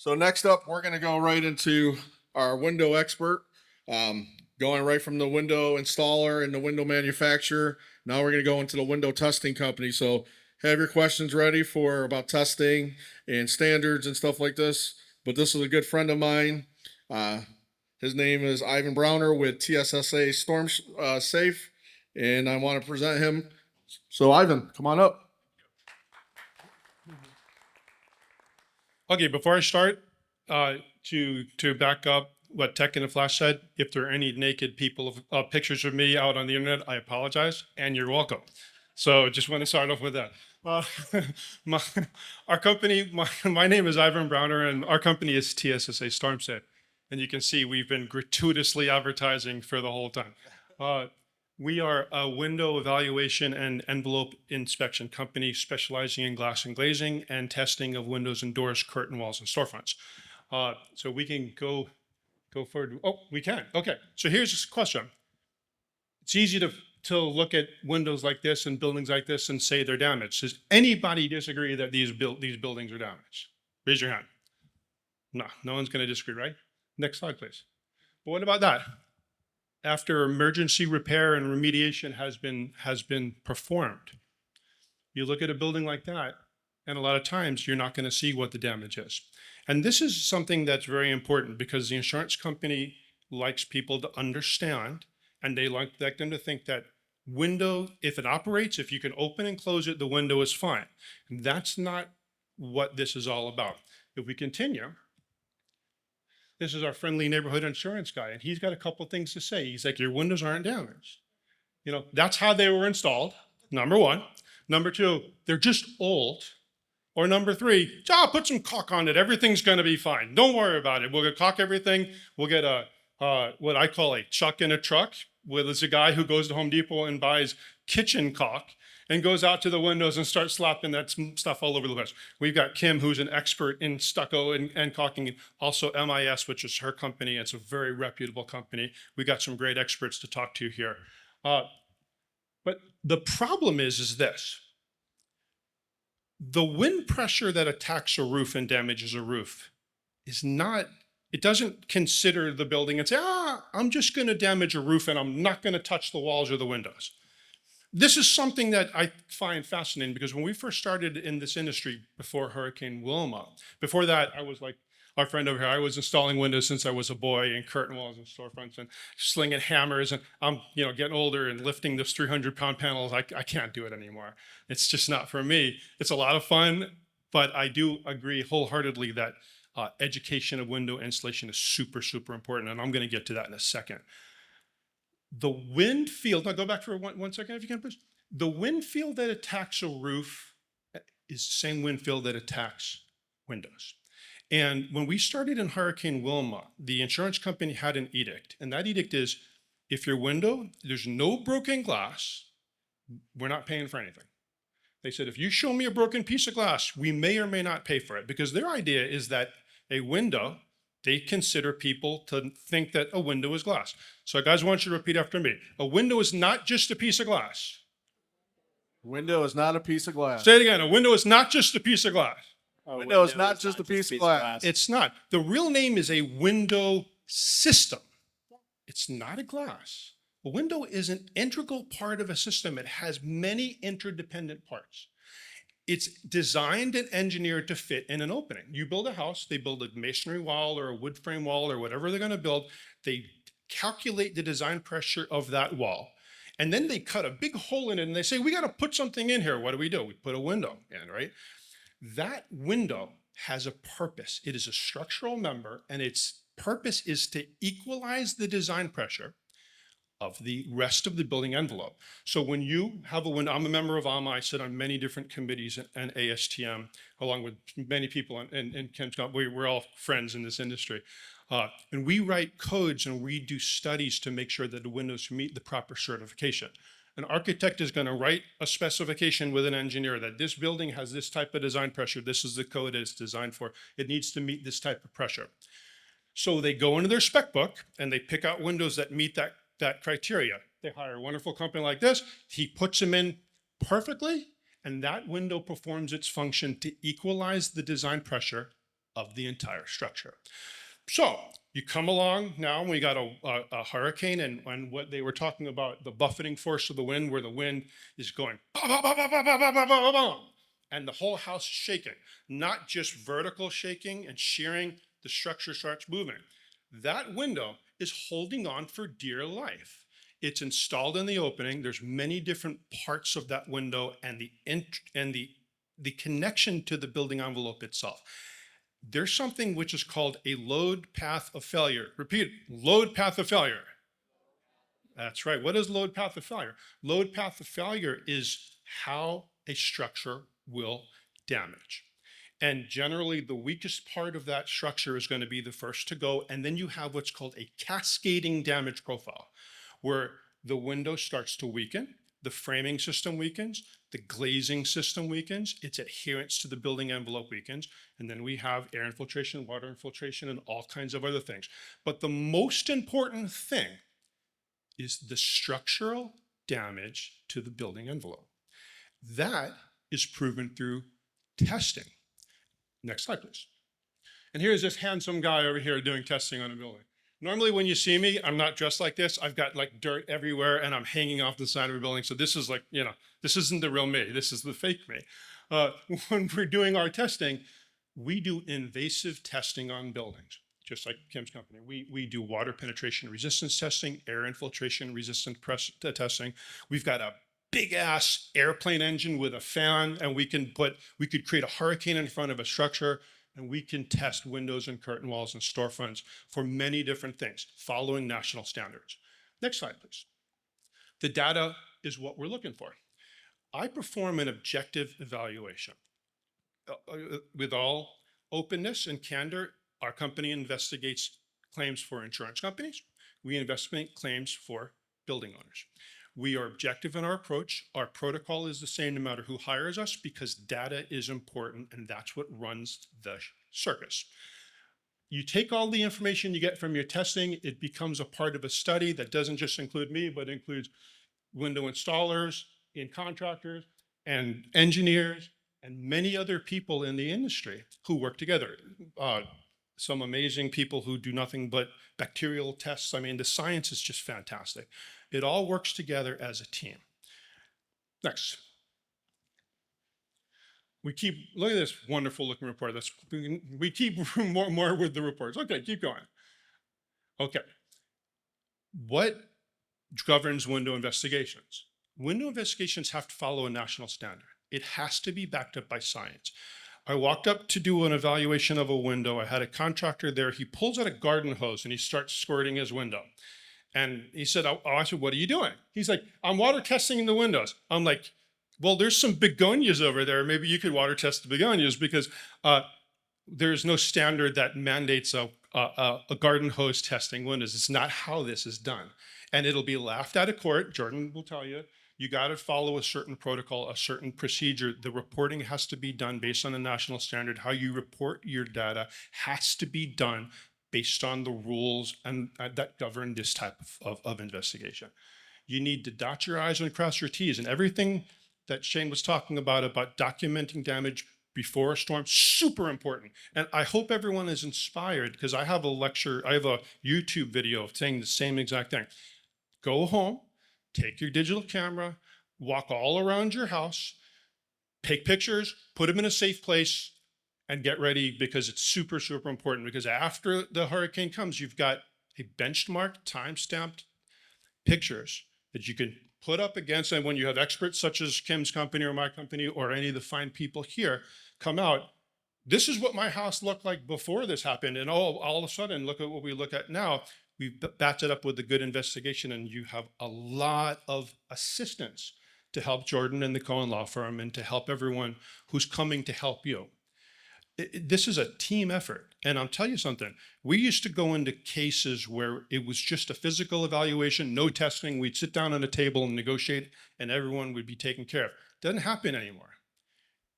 So next up, we're going to go right into our window expert, going right from the window installer and the window manufacturer. Now we're going to go into the window testing company. So have your questions ready for about testing and standards and stuff like this. But this is a good friend of mine. His name is Ivan Browner with TSSA Storm Safe, and I want to present him. So Ivan, come on up. Okay, before I start, to back up what Tech in a Flash said, if there are any naked people pictures of me out on the internet, I apologize, and you're welcome. So just want to start off with that. Our company, my name is Ivan Browner, and our company is TSSA Storm Safe. And you can see we've been gratuitously advertising for the whole time. We are a window evaluation and envelope inspection company specializing in glass and glazing and testing of windows and doors, curtain walls, and storefronts. So we can go forward. Oh, we can. Okay. So here's this question. It's easy to look at windows like this and buildings like this and say they're damaged. Does anybody disagree that these buildings are damaged? Raise your hand. No one's going to disagree, right? Next slide, please. But what about that? After emergency repair and remediation has been performed, you look at a building like that, and a lot of times you're not going to see what the damage is. And this is something that's very important because the insurance company likes people to understand, and they like them to think that window, if it operates, if you can open and close it, the window is fine. That's not what this is all about. If we continue, this is our friendly neighborhood insurance guy, and he's got a couple things to say. He's like, your windows aren't damaged. You know, that's how they were installed, number one. Number two, they're just old. Or number three, put some caulk on it. Everything's going to be fine. Don't worry about it. We'll get caulk everything. We'll get what I call a chuck in a truck. Where there's a guy who goes to Home Depot and buys kitchen caulk and goes out to the windows and starts slapping that stuff all over the place. We've got Kim, who's an expert in stucco and caulking, also MIS, which is her company. It's a very reputable company. We got some great experts to talk to here. But the problem is this. The wind pressure that attacks a roof and damages a roof is not, it doesn't consider the building and say, I'm just going to damage a roof and I'm not going to touch the walls or the windows. This is something that I find fascinating because when we first started in this industry before Hurricane Wilma, before that, I was like our friend over here, I was installing windows since I was a boy and curtain walls and storefronts and slinging hammers, and I'm getting older and lifting those 300-pound panels. I can't do it anymore. It's just not for me. It's a lot of fun, but I do agree wholeheartedly that education of window installation is super, super important, and I'm going to get to that in a second. The wind field, now go back for one second if you can, please. The wind field that attacks a roof is the same wind field that attacks windows. And when we started in Hurricane Wilma, the insurance company had an edict, and that edict is, if your window, there's no broken glass, we're not paying for anything. They said, if you show me a broken piece of glass, we may or may not pay for it, because their idea is that a window, they consider people to think that a window is glass. So guys, I want you to repeat after me. A window is not just a piece of glass. Window is not a piece of glass. Say it again. A window is not just a piece of glass. A window is not just a piece of glass. It's not. The real name is a window system. It's not a glass. A window is an integral part of a system. It has many interdependent parts. It's designed and engineered to fit in an opening. You build a house, they build a masonry wall or a wood frame wall or whatever they're going to build. They calculate the design pressure of that wall. And then they cut a big hole in it and they say, we got to put something in here. What do? We put a window in, right? That window has a purpose. It is a structural member, and its purpose is to equalize the design pressure of the rest of the building envelope. So when you have a window, I'm a member of AMA, I sit on many different committees and ASTM, along with many people in Ken's company. We're all friends in this industry. And we write codes and we do studies to make sure that the windows meet the proper certification. An architect is going to write a specification with an engineer that this building has this type of design pressure. This is the code it's designed for. It needs to meet this type of pressure. So they go into their spec book and they pick out windows that meet that criteria. They hire a wonderful company like this. He puts them in perfectly, and that window performs its function to equalize the design pressure of the entire structure. So you come along now, we got a hurricane, and what they were talking about, the buffeting force of the wind, where the wind is going, bah, bah, bah, bah, bah, bah, bah, bah, bah, bah, and the whole house is shaking, not just vertical shaking and shearing, the structure starts moving. That window is holding on for dear life. It's installed in the opening. There's many different parts of that window and the connection to the building envelope itself. There's something which is called a load path of failure. Repeat, load path of failure. That's right. What is load path of failure? Load path of failure is how a structure will damage. And generally, the weakest part of that structure is going to be the first to go. And then you have what's called a cascading damage profile, where the window starts to weaken, the framing system weakens, the glazing system weakens, its adherence to the building envelope weakens, and then we have air infiltration, water infiltration, and all kinds of other things. But the most important thing is the structural damage to the building envelope. That is proven through testing. Next slide, please. And here's this handsome guy over here doing testing on a building. Normally when you see me, I'm not dressed like this. I've got like dirt everywhere and I'm hanging off the side of a building. So this is like, this isn't the real me. This is the fake me. When we're doing our testing, we do invasive testing on buildings, just like Kim's company. We do water penetration resistance testing, air infiltration resistance testing. We've got a big ass airplane engine with a fan, and we could create a hurricane in front of a structure, and we can test windows and curtain walls and storefronts for many different things, following national standards. Next slide, please. The data is what we're looking for. I perform an objective evaluation. With all openness and candor, our company investigates claims for insurance companies. We investigate claims for building owners. We are objective in our approach. Our protocol is the same no matter who hires us, because data is important, and that's what runs the circus. You take all the information you get from your testing, it becomes a part of a study that doesn't just include me, but includes window installers, contractors, and engineers, and many other people in the industry who work together. Some amazing people who do nothing but bacterial tests. I mean, the science is just fantastic. It all works together as a team. Next. Look at this wonderful looking report. We keep more with the reports. Okay, keep going. Okay. What governs window investigations? Window investigations have to follow a national standard. It has to be backed up by science. I walked up to do an evaluation of a window. I had a contractor there. He pulls out a garden hose and he starts squirting his window. And he said, I said, what are you doing? He's like, I'm water testing the windows. I'm like, well, there's some begonias over there. Maybe you could water test the begonias, because there's no standard that mandates a garden hose testing windows. It's not how this is done. And it'll be laughed out of court. Jordan will tell you, you got to follow a certain protocol, a certain procedure. The reporting has to be done based on a national standard. How you report your data has to be done based on the rules and that govern this type of investigation. You need to dot your I's and cross your T's, and everything that Shane was talking about documenting damage before a storm, super important. And I hope everyone is inspired, because I have a YouTube video saying the same exact thing. Go home, take your digital camera, walk all around your house, take pictures, put them in a safe place, and get ready, because it's super, super important. Because after the hurricane comes, you've got a benchmark, time-stamped pictures that you can put up against. And when you have experts such as Kim's company or my company or any of the fine people here come out, this is what my house looked like before this happened. And all of a sudden, look at what we look at now. We've backed it up with a good investigation, and you have a lot of assistance to help Jordan and the Cohen Law Firm, and to help everyone who's coming to help you. This is a team effort. And I'll tell you something, we used to go into cases where it was just a physical evaluation, no testing. We'd sit down on a table and negotiate, and everyone would be taken care of. Doesn't happen anymore.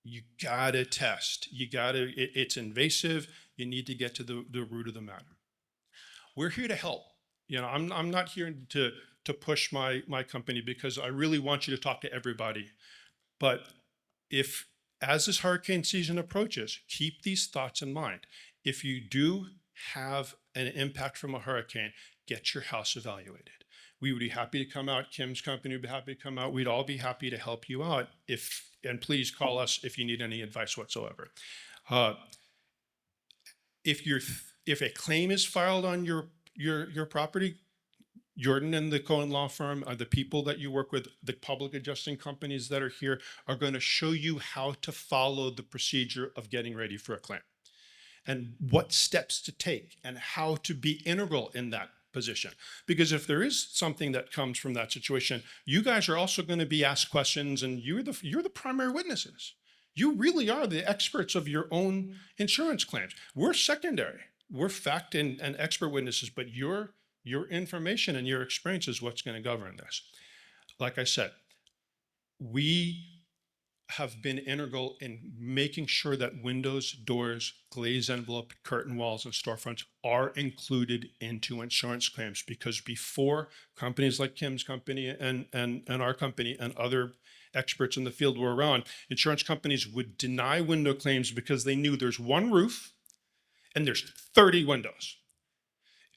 You gotta test. It's invasive. You need to get to the root of the matter. We're here to help. I'm not here to push my company, because I really want you to talk to everybody. But if as this hurricane season approaches, keep these thoughts in mind. If you do have an impact from a hurricane, get your house evaluated. We would be happy to come out. Kim's company would be happy to come out. We'd all be happy to help you out. And please call us if you need any advice whatsoever. If a claim is filed on your property, Jordan and the Cohen Law Firm are the people that you work with. The public adjusting companies that are here are going to show you how to follow the procedure of getting ready for a claim and what steps to take and how to be integral in that position. Because if there is something that comes from that situation, you guys are also going to be asked questions, and you're the primary witnesses. You really are the experts of your own insurance claims. We're secondary. We're fact and expert witnesses, but your information and your experience is what's going to govern this. Like I said, we have been integral in making sure that windows, doors, glazed envelope, curtain walls, and storefronts are included into insurance claims, because before companies like Kim's company and our company and other experts in the field were around, insurance companies would deny window claims because they knew there's one roof and there's 30 windows.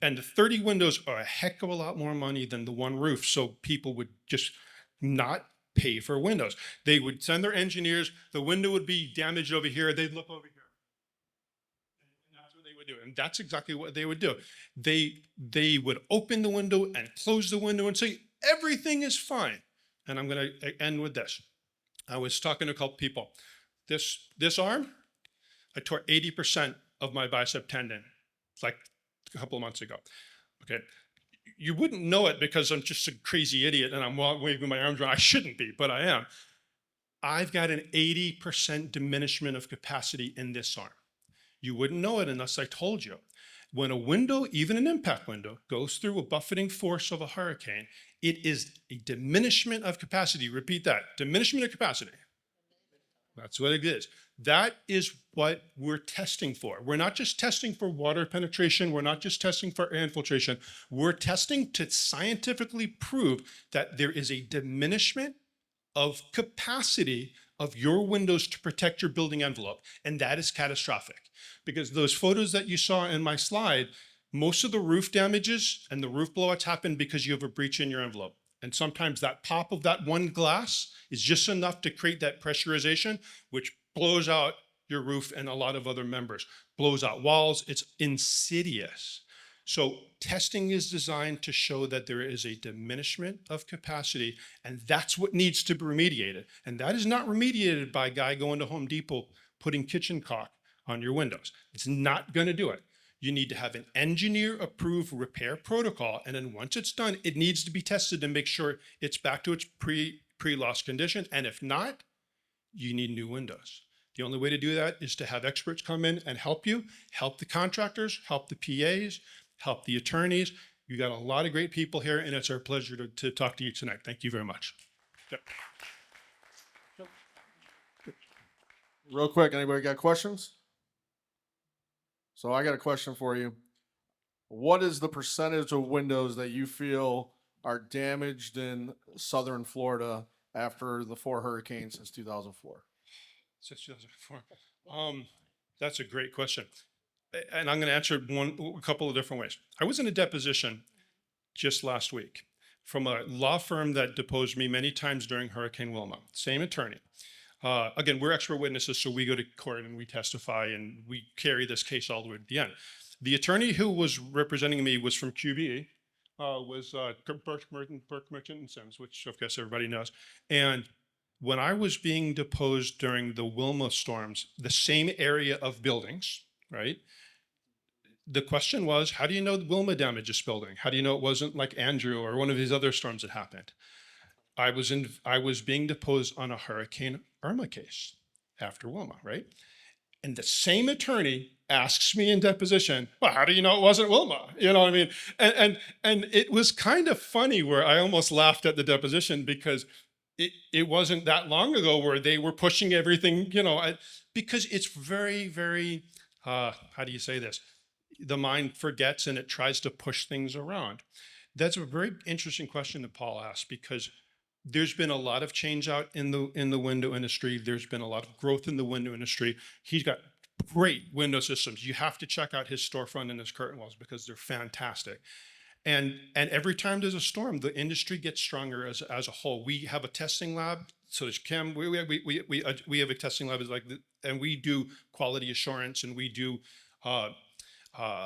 And the 30 windows are a heck of a lot more money than the one roof. So people would just not pay for windows. They would send their engineers, the window would be damaged over here, they'd look over here. And that's what they would do. And that's exactly what they would do. They would open the window and close the window and say, everything is fine. And I'm going to end with this. I was talking to a couple people. This arm, I tore 80% of my bicep tendon. It's like a couple of months ago. Okay. You wouldn't know it because I'm just a crazy idiot and I'm waving my arms around. I shouldn't be, but I am. I've got an 80% diminishment of capacity in this arm. You wouldn't know it unless I told you. When a window, even an impact window, goes through a buffeting force of a hurricane, it is a diminishment of capacity. Repeat that, diminishment of capacity. That's what it is. That is what we're testing for. We're not just testing for water penetration. We're not just testing for air infiltration. We're testing to scientifically prove that there is a diminishment of capacity of your windows to protect your building envelope. And that is catastrophic, because those photos that you saw in my slide, most of the roof damages and the roof blowouts happen because you have a breach in your envelope. And sometimes that pop of that one glass is just enough to create that pressurization, which blows out your roof and a lot of other members, blows out walls. It's insidious. So testing is designed to show that there is a diminishment of capacity, and that's what needs to be remediated. And that is not remediated by a guy going to Home Depot putting kitchen caulk on your windows. It's not going to do it. You need to have an engineer-approved repair protocol, and then once it's done, it needs to be tested to make sure it's back to its pre-loss condition. And if not, you need new windows. The only way to do that is to have experts come in and help you, help the contractors, help the PAs, help the attorneys. You got a lot of great people here, and it's our pleasure to talk to you tonight. Thank you very much. Yep. Real quick, anybody got questions? So I got a question for you. What is the percentage of windows that you feel are damaged in southern Florida after the 4 hurricanes since 2004? Since 2004. That's a great question. And I'm going to answer a couple of different ways. I was in a deposition just last week from a law firm that deposed me many times during Hurricane Wilma. Same attorney. Again, we're expert witnesses, so we go to court and we testify and we carry this case all the way to the end. The attorney who was representing me was from QBE, was Burke Merchant and Sims, which of course everybody knows. And when I was being deposed during the Wilma storms, the same area of buildings, right? The question was, how do you know Wilma damaged this building? How do you know it wasn't like Andrew or one of these other storms that happened? I was being deposed on a Hurricane Irma case after Wilma, right? And the same attorney asks me in deposition, well, how do you know it wasn't Wilma? You know what I mean? And it was kind of funny where I almost laughed at the deposition because it wasn't that long ago where they were pushing everything, you know, because it's very, very, how do you say this? The mind forgets and it tries to push things around. That's a very interesting question that Paul asked, because There's been a lot of change out in the window industry. There's been a lot of growth in the window industry. He's got great window systems. You have to check out his storefront and his curtain walls because they're fantastic. And every time there's a storm, the industry gets stronger as a whole. We have a testing lab. So there's Kim. We have a testing lab is like, and we do quality assurance, and we do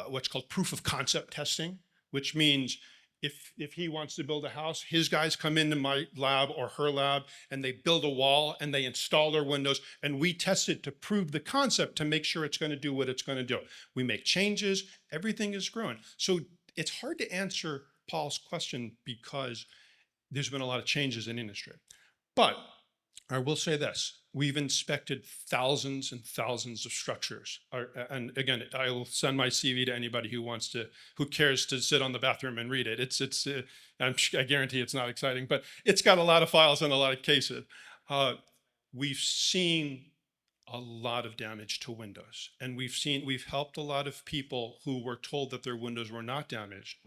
what's called proof of concept testing, which means if he wants to build a house, his guys come into my lab or her lab and they build a wall and they install their windows, and we test it to prove the concept to make sure it's going to do what it's going to do. We make changes. Everything is growing. So it's hard to answer Paul's question because there's been a lot of changes in industry. But I will say this, we've inspected thousands and thousands of structures. And again, I will send my CV to anybody who cares to sit on the bathroom and read it. I guarantee it's not exciting, but it's got a lot of files and a lot of cases. We've seen a lot of damage to windows, and we've helped a lot of people who were told that their windows were not damaged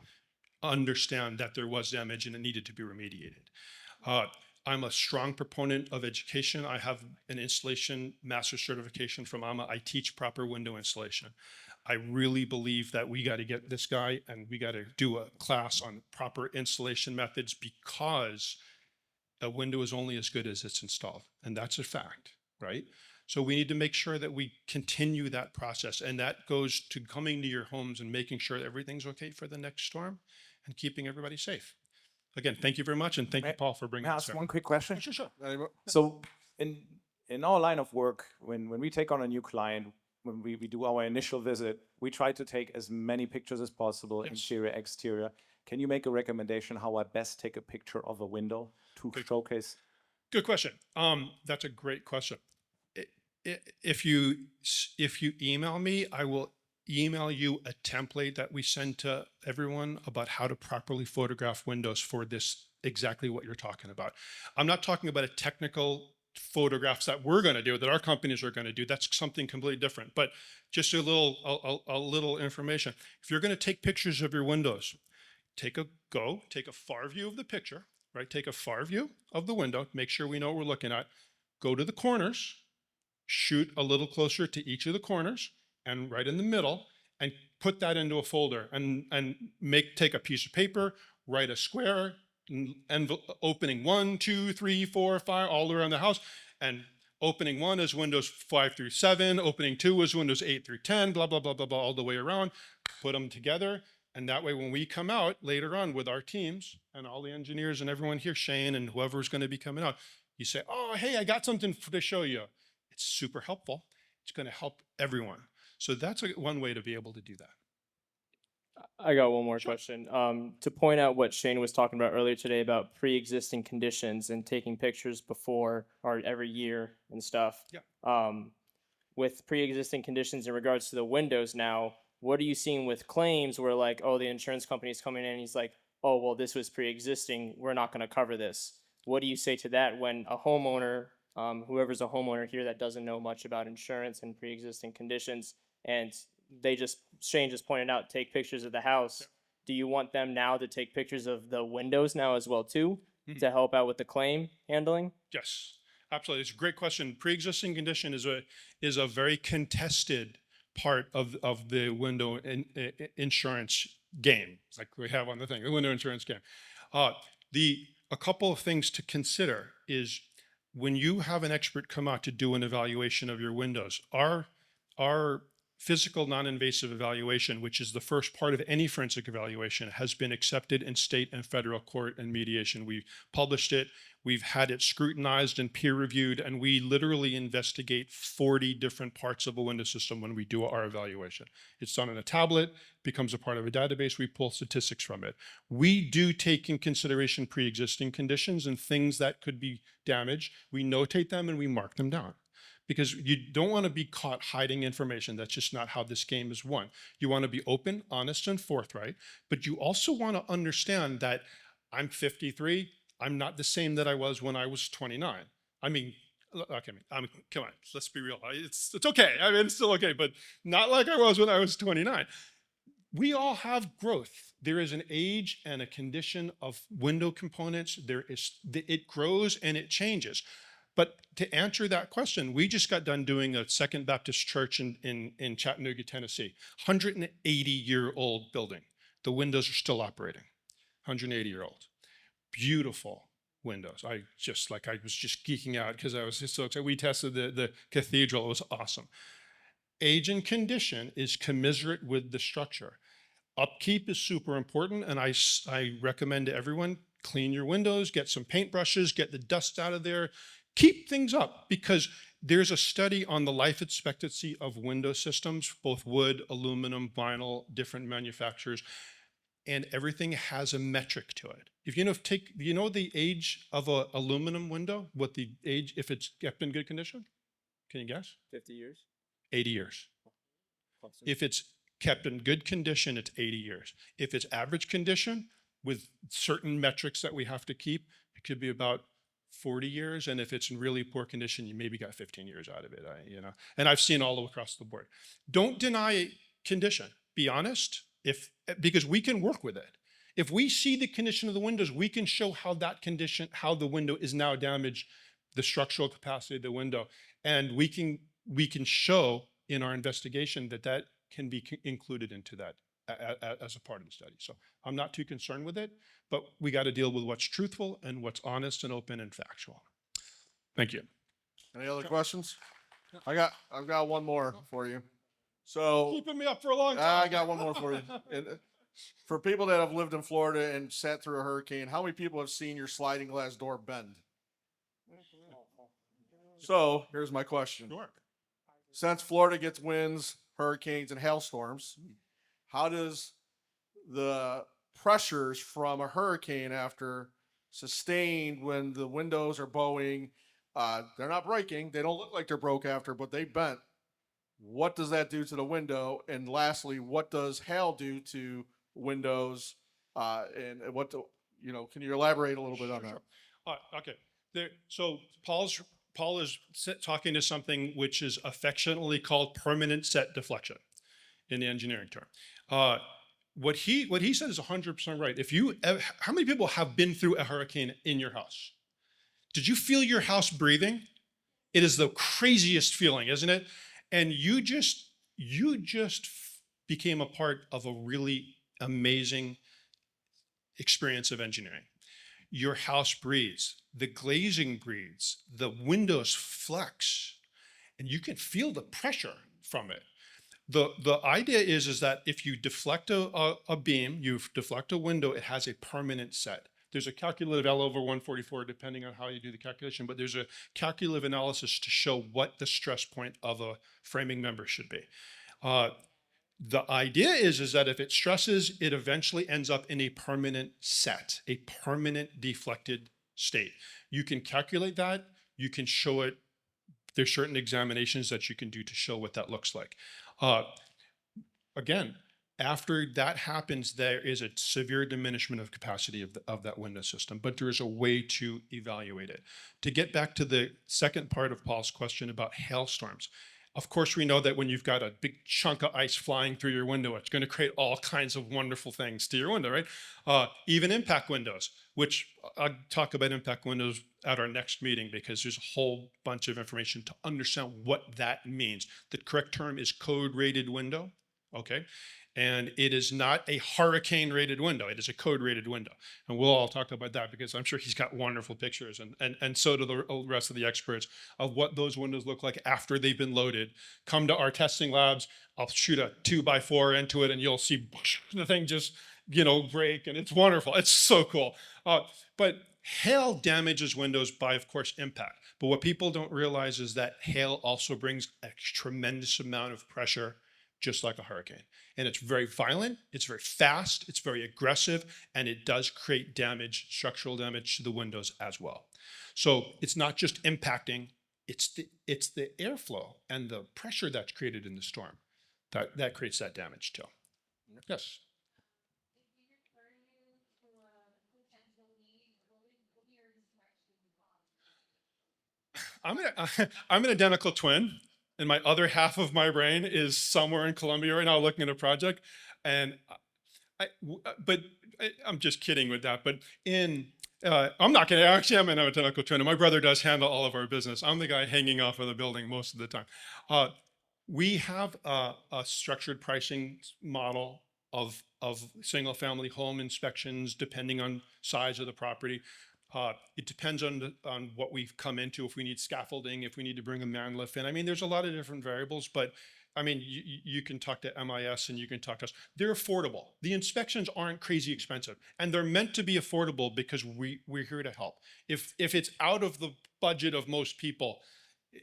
understand that there was damage and it needed to be remediated. I'm a strong proponent of education. I have an installation master certification from AMA. I teach proper window installation. I really believe that we got to get this guy and we got to do a class on proper installation methods, because a window is only as good as it's installed. And that's a fact, right? So we need to make sure that we continue that process. And that goes to coming to your homes and making sure that everything's okay for the next storm and keeping everybody safe. Again, thank you very much, and thank you, Paul, for bringing May I this ask up. one quick question? Sure. So in our line of work, when we take on a new client, when we do our initial visit, we try to take as many pictures as possible, Yes. interior, exterior. Can you make a recommendation how I best take a picture of a window to showcase? Good question. That's a great question. If you email me, I will email you a template that we send to everyone about how to properly photograph windows for this, exactly what you're talking about. I'm not talking about a technical photographs that we're going to do, that our companies are going to do. That's something completely different. But just a little information. If you're going to take pictures of your windows, take a far view of the picture, right? Take a far view of the window, make sure we know what we're looking at. Go to the corners, shoot a little closer to each of the corners, and right in the middle, and put that into a folder, and take a piece of paper, write a square, opening 1, 2, 3, 4, 5, all around the house, and opening 1 is windows 5 through 7, opening 2 is windows 8 through 10, blah, blah, blah, blah, blah, all the way around. Put them together, and that way when we come out later on with our teams and all the engineers and everyone here, Shane and whoever's going to be coming out, you say, oh, hey, I got something to show you. It's super helpful. It's going to help everyone. So that's one way to be able to do that. I got one more question. To point out what Shane was talking about earlier today about pre-existing conditions and taking pictures before or every year and stuff. Yeah. With pre-existing conditions in regards to the windows now, what are you seeing with claims where like, oh, the insurance company's coming in and he's like, oh, well, this was pre-existing, we're not going to cover this. What do you say to that when a homeowner, whoever's a homeowner here that doesn't know much about insurance and pre-existing conditions, and Shane just pointed out, take pictures of the house. Yeah. Do you want them now to take pictures of the windows now as well too, to help out with the claim handling? Yes, absolutely. It's a great question. Pre-existing condition is a very contested part of the window insurance game, like we have on the thing, the window insurance game. A couple of things to consider is when you have an expert come out to do an evaluation of your windows, our physical non-invasive evaluation, which is the first part of any forensic evaluation, has been accepted in state and federal court and mediation. We've published it, we've had it scrutinized and peer-reviewed, and we literally investigate 40 different parts of a window system when we do our evaluation. It's done on a tablet, becomes a part of a database, we pull statistics from it. We do take in consideration pre-existing conditions and things that could be damaged. We notate them and we mark them down, because you don't want to be caught hiding information. That's just not how this game is won. You want to be open, honest, and forthright, but you also want to understand that I'm 53. I'm not the same that I was when I was 29. I mean, okay, come on, let's be real. It's okay. I mean, it's still okay, but not like I was when I was 29. we all have growth. There is an age and a condition of window components. It grows and it changes. But to answer that question, we just got done doing a Second Baptist Church in Chattanooga, Tennessee, 180-year-old building. The windows are still operating, 180-year-old. Beautiful windows. I was just geeking out because I was just so excited. We tested the cathedral. It was awesome. Age and condition is commensurate with the structure. Upkeep is super important, and I recommend to everyone, clean your windows, get some paintbrushes, get the dust out of there, keep things up, because there's a study on the life expectancy of window systems, both wood, aluminum, vinyl, different manufacturers, and everything has a metric to it. If you know the age of an aluminum window, what the age, if it's kept in good condition? Can you guess? 50 years. 80 years. Closer. If it's kept in good condition, it's 80 years. If it's average condition with certain metrics that we have to keep, it could be about 40 years. And if it's in really poor condition, you maybe got 15 years out of it, and I've seen all across the board. Don't deny condition. Be honest, because we can work with it. If we see the condition of the windows, we can show how the window is now damaged, the structural capacity of the window. And we can show in our investigation that can be included into that as a part of the study. So I'm not too concerned with it, but we got to deal with what's truthful and what's honest and open and factual. Thank you. Any other questions? I've got one more for you. So Keeping me up for a long time. I got one more for you. And for people that have lived in Florida and sat through a hurricane, how many people have seen your sliding glass door bend? So here's my question. Sure. Since Florida gets winds, hurricanes, and hailstorms, how does the pressures from a hurricane after sustained when the windows are bowing, they're not breaking, they don't look like they're broke after, but they bent. What does that do to the window? And lastly, what does hail do to windows? And can you elaborate a little bit on that? Okay. So Paul is talking to something which is affectionately called permanent set deflection in the engineering term. What he said is 100% right. How many people have been through a hurricane in your house? Did you feel your house breathing? It is the craziest feeling, isn't it? And you just became a part of a really amazing experience of engineering. Your house breathes, the glazing breathes, the windows flex, and you can feel the pressure from it. The idea is that if you deflect a beam, you deflect a window, it has a permanent set. There's a calculative L over 144, depending on how you do the calculation, but there's a calculative analysis to show what the stress point of a framing member should be. The idea is that if it stresses, it eventually ends up in a permanent set, a permanent deflected state. You can calculate that. You can show it. There's certain examinations that you can do to show what that looks like. Again, after that happens, there is a severe diminishment of capacity of that window system, but there is a way to evaluate it. To get back to the second part of Paul's question about hailstorms, of course, we know that when you've got a big chunk of ice flying through your window, it's going to create all kinds of wonderful things to your window, right? Even impact windows, which I'll talk about impact windows at our next meeting because there's a whole bunch of information to understand what that means. The correct term is code rated window, okay? And it is not a hurricane rated window. It is a code rated window. And we'll all talk about that because I'm sure he's got wonderful pictures and so do the rest of the experts of what those windows look like after they've been loaded. Come to our testing labs. I'll shoot a 2x4 into it and you'll see the thing just, break, and it's wonderful. It's so cool. But hail damages windows by, of course, impact. But what people don't realize is that hail also brings a tremendous amount of pressure, just like a hurricane. And it's very violent, it's very fast, it's very aggressive, and it does create damage, structural damage to the windows as well. So it's not just impacting, it's the airflow and the pressure that's created in the storm that creates that damage too. Yes. I'm an identical twin. and my other half of my brain is somewhere in Colombia right now looking at a project. And I'm just kidding with that. But I'm not kidding. Actually, I'm an technical trainer. My brother does handle all of our business. I'm the guy hanging off of the building most of the time. We have a structured pricing model of single family home inspections depending on size of the property. It depends on what we've come into, if we need scaffolding, if we need to bring a man lift in. I mean, there's a lot of different variables, but I mean, you can talk to MIS and you can talk to us. They're affordable. The inspections aren't crazy expensive, and they're meant to be affordable because we're here to help. If it's out of the budget of most people,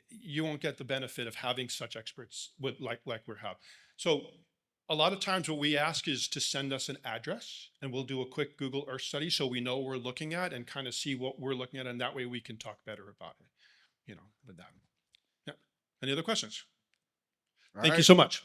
you won't get the benefit of having such experts like we have. So a lot of times what we ask is to send us an address, and we'll do a quick Google Earth study so we know what we're looking at and kind of see what we're looking at, and that way we can talk better about it, with that. Yeah. Any other questions? All Thank right. you so much.